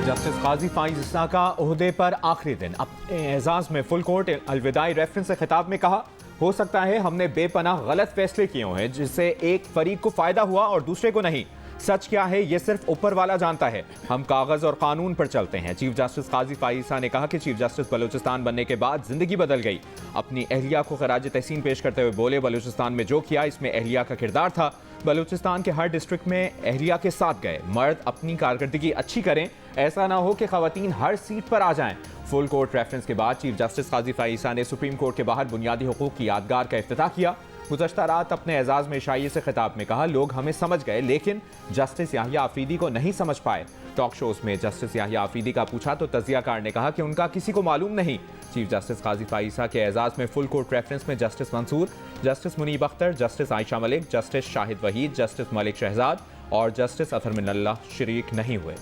Justice काजी फाइज ईसा का ओहदे पर आखिरी दिन अपने एजाज में फुल कोर्ट अलविदाई रेफरेंस से खिताब में कहा, हो सकता है हमने बेपनाह गलत फैसले किए हैं जिससे एक फरीक को फायदा हुआ और दूसरे को नहीं। सच क्या है ये सिर्फ ऊपर वाला जानता है, हम कागज और कानून पर चलते हैं। चीफ जस्टिस काजी फाइज ईसा ने कहा कि चीफ जस्टिस बलूचिस्तान बनने के बाद जिंदगी बदल गई। अपनी अहलिया को खराज तहसीन पेश करते हुए बोले, बलूचिस्तान में जो किया इसमें अहलिया का किरदार था। बलूचिस्तान के हर डिस्ट्रिक्ट में अहलिया के साथ गए। मर्द अपनी कारकर्दगी अच्छी करें, ऐसा ना हो कि खवातीन हर सीट पर आ जाएं। फुल कोर्ट रेफरेंस के बाद चीफ जस्टिस काजी फाइज ईसा ने सुप्रीम कोर्ट के बाहर बुनियादी हुकूक की यादगार का इफ्तिताह किया। गुज़श्ता रात अपने एजाज में इशाइये से खिताब में कहा, लोग हमें समझ गए लेकिन जस्टिस याहिया आफरीदी को नहीं समझ पाए। टॉक शोज में जस्टिस याहिया आफरीदी का पूछा तो तजियाकार ने कहा कि उनका किसी को मालूम नहीं। चीफ जस्टिस काजी फाइज ईसा के एजाज में फुल कोर्ट रेफरेंस में justice Mansoor, justice Munib Akhtar, justice Ayesha Malik, justice Shahid Waheed, justice Malik Shahzad और जस्टिस अतहर मिनल्लाह शरीक नहीं हुए।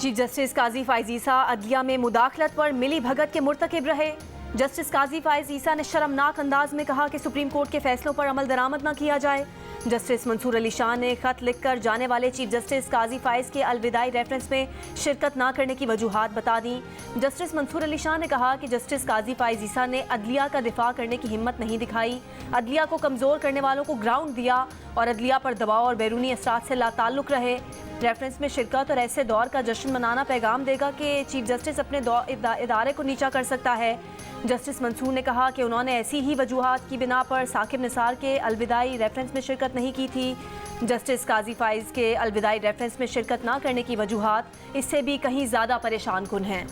चीफ जस्टिस काजी फाइज ईसा अदलिया में मुदाखलत पर मिली भगत के मुर्तकिब रहे। जस्टिस काजी फाइज ईसा ने शर्मनाक अंदाज में कहा कि सुप्रीम कोर्ट के फैसलों पर अमल दरामद न किया जाए। जस्टिस मंसूर अली शाह ने खत लिखकर जाने वाले चीफ जस्टिस काजी फाइज के अलविदाई रेफरेंस में शिरकत न करने की वजूहात बता दी। जस्टिस मंसूर अली शाह ने कहा कि जस्टिस काजी फाइज ईसा ने अदलिया का दिफा करने की हिम्मत नहीं दिखाई, अदलिया को कमज़ोर करने वालों को ग्राउंड दिया और अदलिया पर दबाव और बैरूनी असरात से लाताल्लुक रहे। रेफरेंस में शिरकत और ऐसे दौर का जश्न मनाना पैगाम देगा कि चीफ जस्टिस अपने इदारे को नीचा कर सकता है। जस्टिस मंसूर ने कहा कि उन्होंने ऐसी ही वजूहात की बिना पर साकिब निसार के अलविदाई रेफरेंस में शिरकत नहीं की थी। जस्टिस काजी फाइज के अलविदाई रेफरेंस में शिरकत ना करने की वजूहात इससे भी कहीं ज़्यादा परेशान कुन हैं।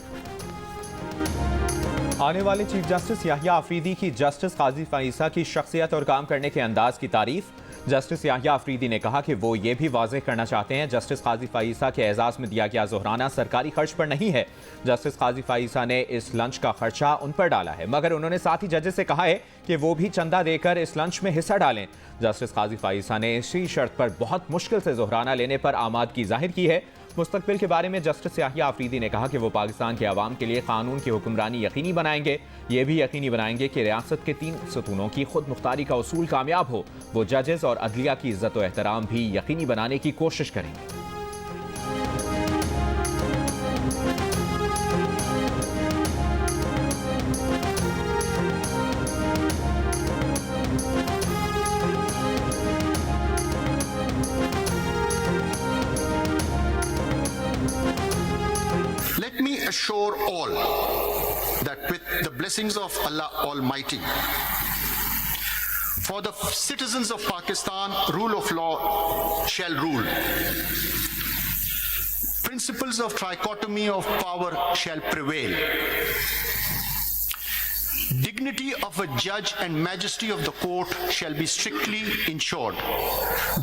आने वाले चीफ जस्टिस याहिया आफरीदी की जस्टिस काजी फाइज ईसा की शख्सियत और काम करने के अंदाज की तारीफ। जस्टिस याहिया आफरीदी ने कहा कि वो ये भी वाज़ेह करना चाहते हैं जस्टिस काजी फाइज ईसा के एजाज में दिया गया ज़ोहराना सरकारी खर्च पर नहीं है। जस्टिस काजी फाइज ईसा ने इस लंच का खर्चा उन पर डाला है, मगर उन्होंने साथ ही जजेस से कहा है कि वो भी चंदा देकर इस लंच में हिस्सा डालें। जस्टिस काजी फाइज ईसा ने इसी शर्त पर बहुत मुश्किल से ज़ोहराना लेने पर आमादगी जाहिर की है। मुस्तकबिल के बारे में जस्टिस याहिया आफरीदी ने कहा कि वो पाकिस्तान के अवाम के लिए कानून की हुक्मरानी यकीनी बनाएंगे। ये भी यकीनी बनाएंगे कि रियासत के 3 सतूनों की खुद मुख्तारी का उसूल कामयाब हो। वो जजेस और अदलिया की इज्जत और एहतराम भी यकीनी बनाने की कोशिश करेंगे। Let me assure all that with the blessings of Allah Almighty, for the citizens of Pakistan, rule of law shall rule. Principles of trichotomy of power shall prevail. Dignity of a judge and majesty of the court shall be strictly ensured,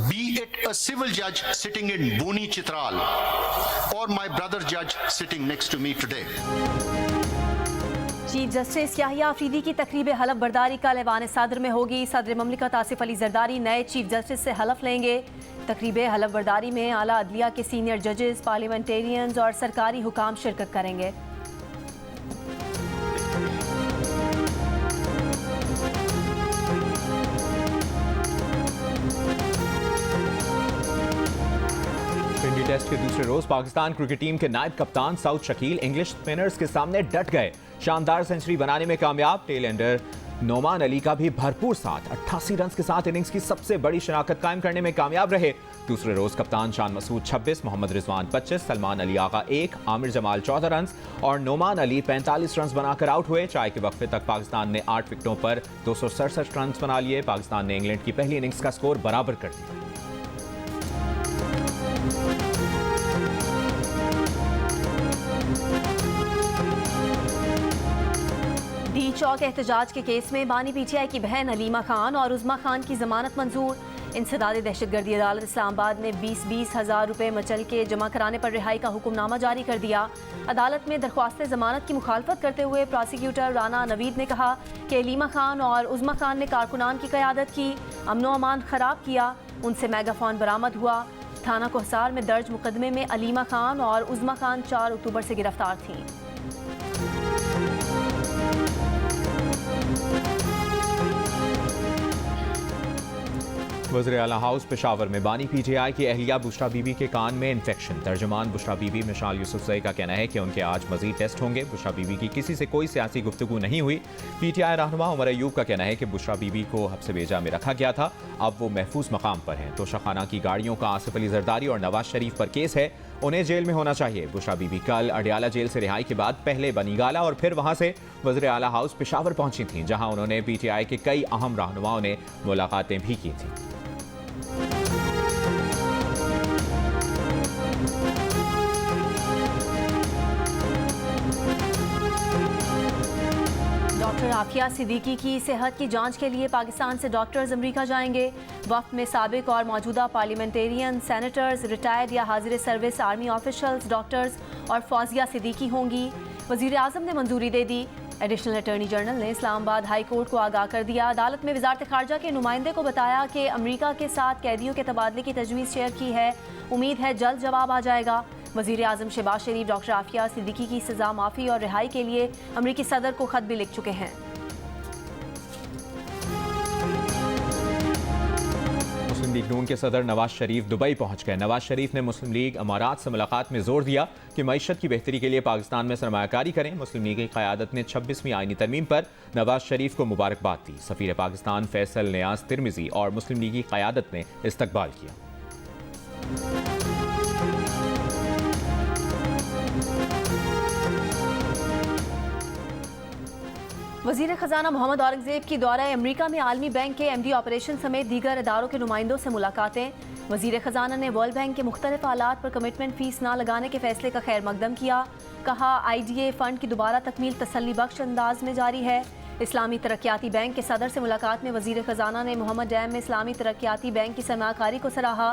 be it a civil judge sitting in Boni Chitral or my brother judge sitting next to me today. Chief justice Yahya Afridi की तकरीब हलफ बर्दारी कल ऐवान सदर में होगी। सदर ममलिकत आसिफ अली जरदारी नए chief justice से हलफ लेंगे। तकरीब हलफ बर्दारी में आला अदलिया के सीनियर जजेस, पार्लियामेंटेरियंस और सरकारी हुकाम शिरकत करेंगे। टेस्ट के दूसरे रोज पाकिस्तान क्रिकेट टीम के नायब कप्तान सऊद शकील इंग्लिश स्पिनर्स के सामने डट गए। शानदार सेंचुरी बनाने में कामयाब। टेल एंडर नोमान अली का भी भरपूर साथ 88 रन के साथ इनिंग्स की सबसे बड़ी शनाख्त कायम करने में कामयाब रहे। दूसरे रोज कप्तान शान मसूद 26, मोहम्मद रिजवान 25, सलमान अली आगा 1, आमिर जमाल 14 रन और नोमान अली 45 रन बनाकर आउट हुए। चाय के वक्फे तक पाकिस्तान ने 8 विकेटों पर 267 रन बना लिए। पाकिस्तान ने इंग्लैंड की पहली इनिंग्स का स्कोर बराबर कर दिया। डी चौक एहतजाज के केस में बानी पीटीआई की बहन अलीमा खान और उज़मा खान की जमानत मंजूर। इंसदाद दहशतगर्दी अदालत इस्लामाबाद ने 20-20 हज़ार रुपये मचल के जमा कराने पर रिहाई का हुक्मनामा जारी कर दिया। अदालत में दरख्वास्त जमानत की मुखालफत करते हुए प्रोसिक्यूटर राना नवीद ने कहा कि अलीमा खान और उज़मा खान ने कारकुनान की क़यादत की, अमनो अमान ख़राब किया, उनसे मेगाफोन बरामद हुआ, थाना कोहसार में दर्ज मुकदमे में अलीमा खान और उज़मा खान 4 अक्टूबर से गिरफ्तार थीं। वज़ीर आला हाउस पेशावर में बानी PTI की अहलिया बुशरा बीबी के कान में इन्फेक्शन। तर्जुमान बुशरा बीबी मिशाल यूसुफजई का कहना है कि उनके आज मजीद टेस्ट होंगे। बुशरा बीबी की किसी से कोई सियासी गुफ्तगू नहीं हुई। PTI रहनुमा उमर अयूब का कहना है कि बुशरा बीबी को हब्स बेजा में रखा गया था, अब वो महफूज मकाम पर हैं। तोशाखाना की गाड़ियों का आसिफ अली जरदारी और नवाज शरीफ पर केस है, उन्हें जेल में होना चाहिए। बुशरा बीबी कल अडियाला जेल से रिहाई के बाद पहले बनीगाला और फिर वहां से वज़ीर आला हाउस पेशावर पहुंची थीं, जहां उन्होंने PTI के कई अहम रहनुमाओं ने मुलाकातें भी की थीं। डॉक्टर आफिया सिद्दीकी की सेहत की जांच के लिए पाकिस्तान से डॉक्टर्स अमेरिका जाएंगे। वफ्द में साबिक और मौजूदा पार्लियामेंटेरियन, सेनेटर्स, रिटायर्ड या हाजिर सर्विस आर्मी ऑफिशल्स, डॉक्टर्स और फौजिया सिद्दीकी होंगी। वज़ीर आज़म ने मंजूरी दे दी। एडिशनल अटॉर्नी जनरल ने इस्लामाबाद हाई कोर्ट को आगाह कर दिया। अदालत में वजारत खारजा के नुमाइंदे को बताया कि अमेरिका के साथ कैदियों के तबादले की तजवीज़ शेयर की है, उम्मीद है जल्द जवाब आ जाएगा। वज़ीर आज़म शहबाज शरीफ डॉक्टर आफिया सिद्दीकी की सज़ा माफ़ी और रिहाई के लिए अमरीकी सदर को खत भी लिख चुके हैं। मुस्लिम लीग नून के सदर नवाज शरीफ दुबई पहुंच गए। नवाज शरीफ ने मुस्लिम लीग अमारात से मुलाकात में जोर दिया कि मईशत की बेहतरी के लिए पाकिस्तान में सरमायाकारी करें। मुस्लिम लीग की क़यादत ने 26वीं आईनी तरमीम पर नवाज शरीफ को मुबारकबाद दी। सफ़ीर पाकिस्तान फैसल नियाज तिरमिजी और मुस्लिम लीग की क़यादत ने इस्तकबाल किया। वज़ीर ख़जाना मोहम्मद औरंगज़ेब की दौरा अमरीका में आलमी बैंक के MD ऑपरेशन समेत दीगर इदारों के नुमाइंदों से मुलाकातें। वज़ीर ख़जाना ने वर्ल्ड बैंक के मुख्तलिफ आलात पर कमिटमेंट फ़ीस न लगाने के फैसले का खैर मकदम किया। कहा IDA फ़ंड की दोबारा तकमील तसल्ली बख्श अंदाज में जारी है। इस्लामी तरक्याती बैंक के सदर से मुलाकात में वज़ीर ख़जाना ने मोहम्मद डैम में इस्लामी तरक्याती बैंक की सरमायाकारी को सराहा।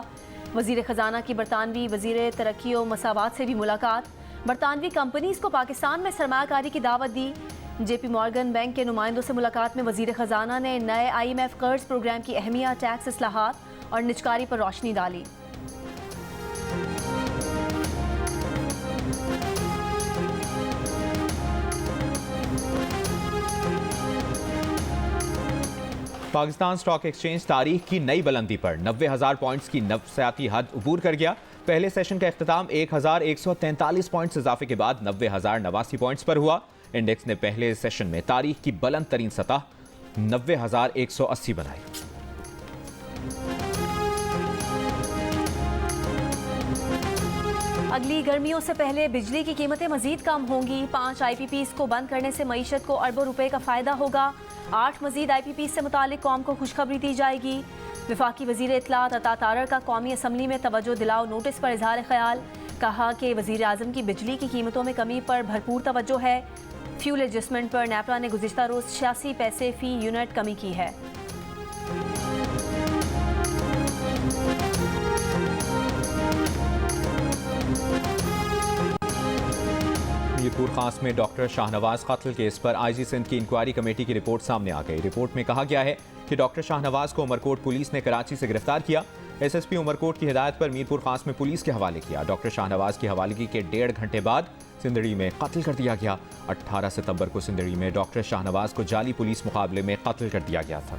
वज़ीर ख़जाना की बरतानवी वज़ीर तरक्की और मसावात से भी मुलाकात। बरतानवी कंपनीज़ को पाकिस्तान में सरमायाकारी की दावत दी। JP मॉर्गन बैंक के नुमाइंदों से मुलाकात में वज़ीर ख़जाना ने नए IMF कर्ज प्रोग्राम की अहमियत, टैक्स इस्लाहात और निजकारी पर रोशनी डाली। पाकिस्तान स्टॉक एक्सचेंज तारीख की नई बुलंदी पर 90,000 पॉइंट्स की नफसियाती हद अबूर कर गया। पहले सेशन का अख्ताम 1,143 पॉइंट्स इजाफे के बाद 90,089 पॉइंट्स पर हुआ। इंडेक्स ने पहले सेशन में तारीख की बुलंद तरीन सतह 90,180 बनाई। अगली गर्मियों से पहले बिजली की कीमतें मजीद कम होंगी। 5 IPPs को बंद करने से मईशत को अरबों रुपए का फायदा होगा। 8 मजीद IPPs से मुतालिक कौम को खुशखबरी दी जाएगी। वफाकी वजीर इत्तलात अता तारर का कौमी असम्बली में तवज्जो दिलाओ नोटिस पर इजहार ख्याल। कहा कि वजीर आज़म की बिजली की कीमतों में कमी पर भरपूर तवज्जो है। फ्यूल एडजस्टमेंट पर नेपरा ने गुज़िश्ता रोज़ 86 पैसे फ़ी यूनिट कमी की है। मीरपुर खास में डॉक्टर शाहनवाज कत्ल केस पर IG सिंध की इंक्वायरी कमेटी की रिपोर्ट सामने आ गई। रिपोर्ट में कहा गया है कि डॉक्टर शाहनवाज को उमरकोट पुलिस ने कराची से गिरफ्तार किया। SSP उमरकोट की हिदायत पर मीरपुर खास में पुलिस के हवाले किया। डॉक्टर शाहनवाज की हवालगी के 1.5 घंटे बाद सिंदड़ी में कत्ल कर दिया गया। 18 सितंबर को सिंदड़ी में डॉक्टर शाहनवाज को जाली पुलिस मुकाबले में कत्ल कर दिया गया था।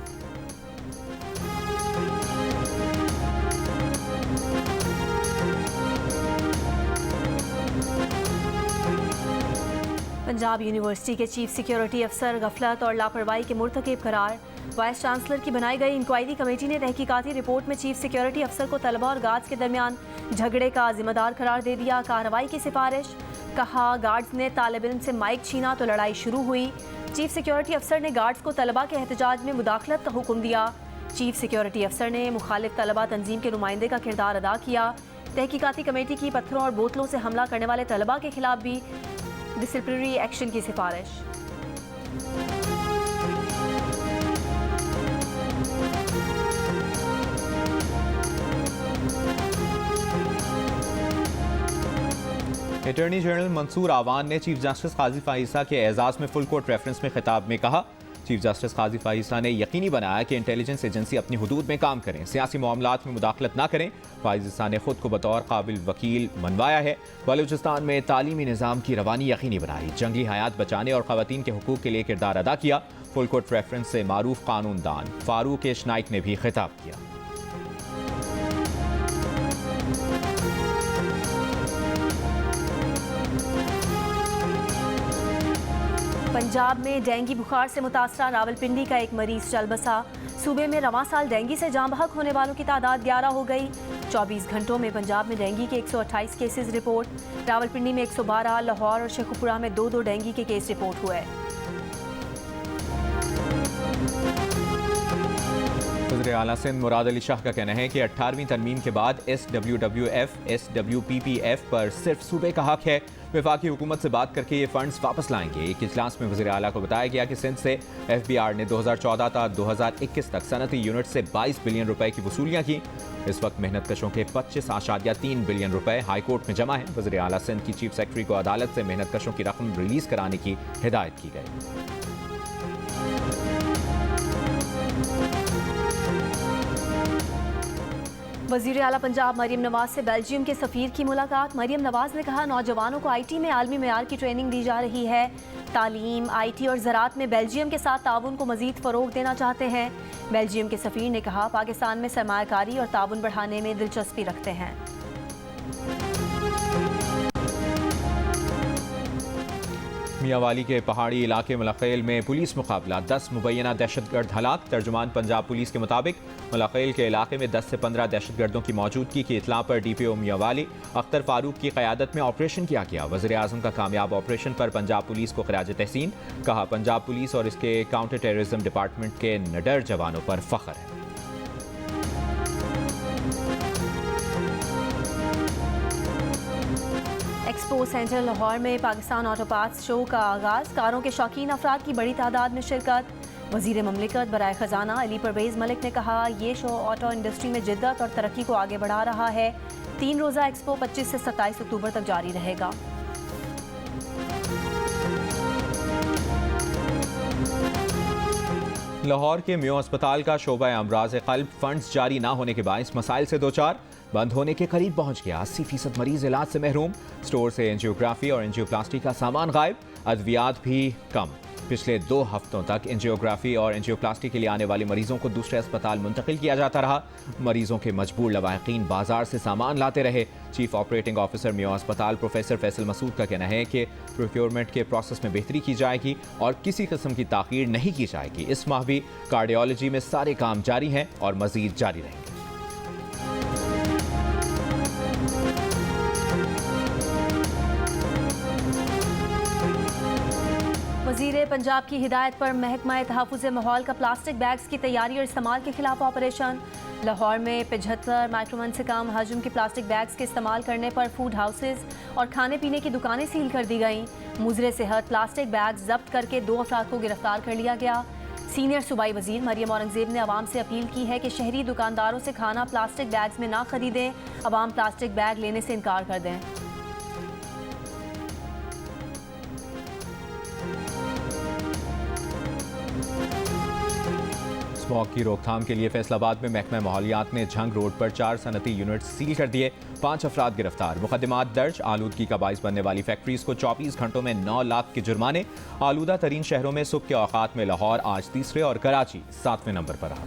पंजाब यूनिवर्सिटी के चीफ सिक्योरिटी अफसर गफलत और लापरवाही के मुर्तकिब करार। वाइस चांसलर की बनाई गई इंक्वायरी कमेटी ने तहकीकाती रिपोर्ट में चीफ सिक्योरिटी अफसर को तलबा और गार्ड्स के दरमियान झगड़े का जिम्मेदार करार दे दिया। कार्रवाई की सिफारिश। कहा गार्ड्स ने तालिब इल्म से माइक छीना तो लड़ाई शुरू हुई। चीफ सिक्योरिटी अफसर ने गार्ड्स को तलबा के एहतजाज में मुदाखलत का हुक्म दिया। चीफ सिक्योरिटी अफसर ने मुखालिफ तलबा तंजीम के नुमाइंदे का किरदार अदा किया। तहकीकाती कमेटी की पत्थरों और बोतलों से हमला करने वाले तलबा के खिलाफ भी डिसिप्लिनरी एक्शन की सिफारिश। अटॉर्नी जनरल मंसूर आवान ने चीफ जस्टिस काजी फाइसा के एजाज में फुल कोर्ट रेफरेंस में खिताब में कहा, चीफ जस्टिस काजी फाइज ईसा ने यकीनी बनाया कि इंटेलिजेंस एजेंसी अपनी हुदूद में काम करें, सियासी मामलात में मुदाखलत न करें। फाइज ईसा ने खुद को बतौर काबिल वकील मनवाया है। बलूचिस्तान में तालीमी निज़ाम की रवानी यकीनी बनाई, जंगली हयात बचाने और ख़वातीन के हुकूक के लिए किरदार अदा किया। फुल कोर्ट रेफरेंस से मारूफ कानूनदान फारूक एश नाइक ने भी खिताब किया। पंजाब में डेंगू बुखार से मुतासरा रावलपिंडी का एक मरीज चल बसा। सूबे में रवां साल डेंगू से जाँ बहक होने वालों की तादाद 11 हो गई। 24 घंटों में पंजाब में डेंगू के 128 केसेस रिपोर्ट। रावलपिंडी में 112, लाहौर और शेखुपुरा में 2-2 डेंगू के केस रिपोर्ट हुए। वज़ीर आला सिंध मुराद अली शाह का कहना है कि 18वीं तरमीम के बाद SWWF, SWPPF पर सिर्फ सूबे का हक है। वफाकी हुकूमत से बात करके ये फंड्स वापस लाएंगे। एक इजलास में वज़ीर आला को बताया गया कि सिंध से FBR ने 2014 था 2021 तक सनती यूनिट से 22 बिलियन रुपए की वसूलियाँ की। इस वक्त मेहनत कशों के 25.3 बिलियन रुपए हाई कोर्ट में जमा है। वज़ीर आला सिंध की चीफ सेक्रेटरी को अदालत से मेहनत कशों की रकम रिलीज कराने की हिदायत की गई। वज़ीर आला पंजाब मरियम नवाज से बेल्जियम के सफ़ीर की मुलाकात। मरियम नवाज ने कहा, नौजवानों को IT में आलमी मेयार की ट्रेनिंग दी जा रही है। तालीम, IT और ज़राअत में बेल्जियम के साथ ताउन को मज़ीद फ़रोग़ देना चाहते हैं। बेल्जियम के सफ़ीर ने कहा, पाकिस्तान में सरमायाकारी और ताउन बढ़ाने में दिलचस्पी रखते हैं। मियांवाली के पहाड़ी इलाके मुलाखेल में पुलिस मुकाबला, 10 मुबैना दहशतगर्द हलाक। तर्जुमान पंजाब पुलिस के मुताबिक मुलाखेल के इलाके में 10 से 15 दहशतगर्दों की मौजूदगी की इतला पर DPO मियांवाली अख्तर फारूक की क़यादत में ऑपरेशन किया गया। वज़ीर आज़म का कामयाब ऑपरेशन पर पंजाब पुलिस को खिराज तहसीन। कहा, पंजाब पुलिस और इसके काउंटर टेररिज्म डिपार्टमेंट के निडर जवानों पर फ़ख्र है। एक्सपो सेंटर लाहौर में पाकिस्तान ऑटो पार्ट्स शो का आगाज़। कारों के शौकीन अफराद की बड़ी तादाद में शिरकत। वज़ीर ममलिकत बराए ख़जाना अली परवेज़ मलिक ने कहा, ये शो ऑटो इंडस्ट्री में जिद्दत और तरक्की को आगे बढ़ा रहा है। 3 रोज़ा एक्सपो 25 से 27 अक्टूबर तक जारी रहेगा। लाहौर के म्यो अस्पताल का शोबा अमराज क़ल्ब फंड्स जारी ना होने के बायस मसाइल से दो चार, बंद होने के करीब पहुंच गया। 80% मरीज इलाज से महरूम। स्टोर से एंजियोग्राफी और एंजियोप्लास्टी का सामान गायब। अद्वियात भी कम। पिछले 2 हफ्तों तक एंजियोग्राफी और एंजियोप्लास्टी के लिए आने वाले मरीजों को दूसरे अस्पताल मुंतकिल किया जाता रहा। मरीजों के मजबूर लवाहिकीन बाजार से सामान लाते रहे। चीफ ऑपरेटिंग ऑफिसर म्यो अस्पताल प्रोफेसर फैसल मसूद का कहना है कि प्रोक्योरमेंट के प्रोसेस में बेहतरी की जाएगी और किसी किस्म की ताख़ीर नहीं की जाएगी। इस माह भी कार्डियोलॉजी में सारे काम जारी हैं और मजीद जारी रहेंगे। वज़ीर पंजाब की हिदायत पर महकमा तहफ़्फ़ुज़ माहौल का प्लास्टिक बैग्स की तैयारी और इस्तेमाल के खिलाफ ऑपरेशन। लाहौर में 75 माइक्रोन से कम हजम के प्लास्टिक बैग्स के इस्तेमाल करने पर फूड हाउसेज और खाने पीने की दुकानें सील कर दी गईं। मुज़रे सेहत प्लास्टिक बैग्स जब्त करके 2 अफराद को गिरफ्तार कर लिया गया। सीनियर सूबाई वज़ीर मरियम औरंगज़ेब ने अवाम से अपील की है कि शहरी दुकानदारों से खाना प्लास्टिक बैग्स में ना खरीदें। अवाम प्लास्टिक बैग लेने से इनकार कर दें। स्मॉग की रोकथाम के लिए फैसलाबाद में महकमा माहौलियात ने झंग रोड पर 4 सनती यूनिट सील कर दिए। 5 अफराद गिरफ्तार। मुकदमात दर्ज। आलूदगी का बाइस बनने वाली फैक्ट्रीज को 24 घंटों में 9 लाख के जुर्माने। आलूदा तरीन शहरों में सुबह के औकात में लाहौर आज तीसरे और कराची 7वें नंबर पर रहा।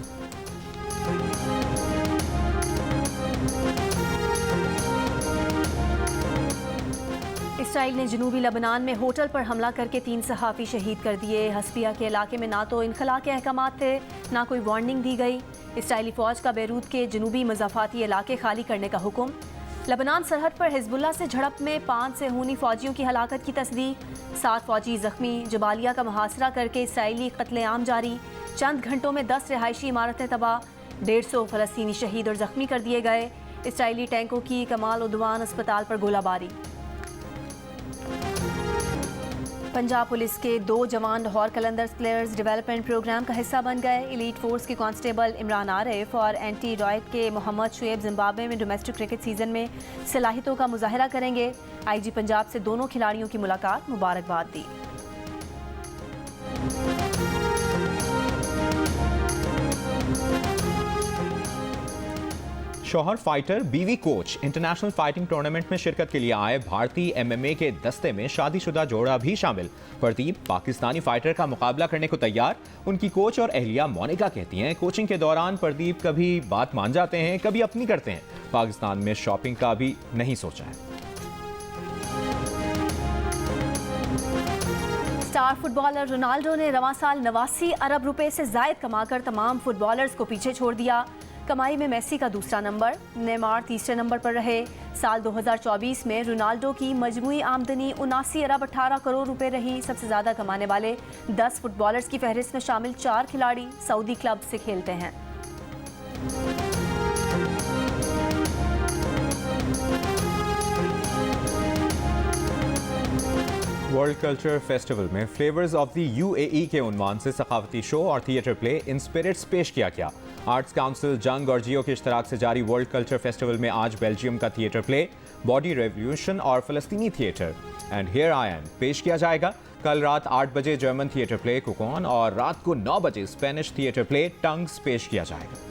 इसराइल ने जनूबी लबनान में होटल पर हमला करके 3 सहाफ़ी शहीद कर दिए। हस्पिया के इलाके में ना तो इनखला के अहकामात थे, ना कोई वार्निंग दी गई। इसराइली फ़ौज का बैरूत के जनूबी मज़ाफ़ाती इलाके खाली करने का हुक्म। लबनान सरहद पर हिज़्बुल्लाह से झड़प में 5 सेहूनी फ़ौजियों की हलाकत की तस्दीक। 7 फ़ौजी ज़ख्मी। जबालिया का मुहासरा करके इसराइली कत्लेआम जारी। चंद घंटों में 10 रिहायशी इमारतें तबाह। 150 फ़लस्तीनी शहीद और ज़ख्मी कर दिए गए। इसराइली टैंकों की कमाल उद्वान अस्पताल पर गोलाबारी। पंजाब पुलिस के 2 जवान Lahore Qalandars players development programme का हिस्सा बन गए। एलीट फोर्स के कांस्टेबल इमरान आरिफ और एंटी रॉयट के मोहम्मद शुएब जिम्बाब्वे में डोमेस्टिक क्रिकेट सीजन में सलाहियतों का मुजाहरा करेंगे। IG पंजाब से दोनों खिलाड़ियों की मुलाकात, मुबारकबाद दी। शौहर फाइटर, बीवी कोच। इंटरनेशनल फाइटिंग टूर्नामेंट में शिरकत के लिए आए भारतीय एमएमए के दस्ते में शादीशुदा जोड़ा भी शामिल। प्रदीप पाकिस्तानी फाइटर का मुकाबला करने को तैयार। उनकी कोच और अहलिया मोनिका कहती हैं, कोचिंग के दौरान प्रदीप कभी बात मान जाते हैं, कभी अपनी करते हैं। पाकिस्तान में शॉपिंग का भी नहीं सोचा है। स्टार फुटबॉलर रोनाल्डो ने रवां साल 89 अरब रुपए से जायद कमाकर तमाम फुटबॉलर्स को पीछे छोड़ दिया। कमाई में मेसी का दूसरा नंबर, नेमार तीसरे नंबर पर रहे। साल 2024 में रोनाल्डो की मजमूई आमदनी 79 अरब 18 करोड़ रुपए रही। सबसे ज़्यादा कमाने वाले 10 फुटबॉलर्स की फहरिस्त में शामिल 4 खिलाड़ी सऊदी क्लब से खेलते हैं। वर्ल्ड कल्चर फेस्टिवल में फ्लेवर्स ऑफ द यूएई के उन्वान से सकाफती शो और थिएटर प्ले इन स्पिरिट्स पेश किया गया। आर्ट्स काउंसिल जंग और जियो के इश्तराक से जारी वर्ल्ड कल्चर फेस्टिवल में आज बेल्जियम का थिएटर प्ले बॉडी रेवोल्यूशन और फलस्तीनी theatre and here I am पेश किया जाएगा। कल रात 8 बजे जर्मन थिएटर प्ले कुकॉन और रात को 9 बजे स्पेनिश थिएटर प्ले टंग्स पेश किया जाएगा।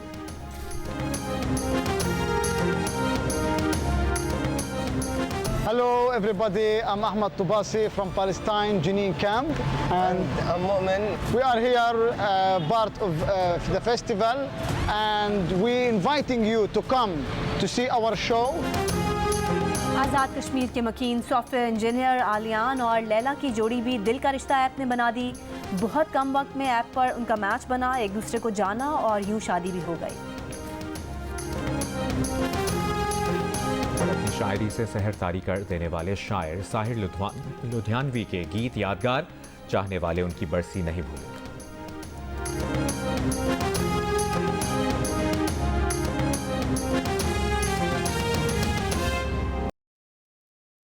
Hello everybody, I'm Ahmed Toubasi from Palestine, Jenin camp, and I'm Mu'min. we are here part of the festival, and we inviting you to come to see our show. Azad Kashmir के मकीन software engineer Aliyan और लैला की जोड़ी भी दिल का रिश्ता app ने बना दी। बहुत कम वक्त में ऐप पर उनका मैच बना, एक दूसरे को जाना और यूं शादी भी हो गई। अपनी शायरी से सहर तारी कर देने वाले शायर साहिर लुधियानवी के गीत यादगार, चाहने वाले उनकी बरसी नहीं भूले।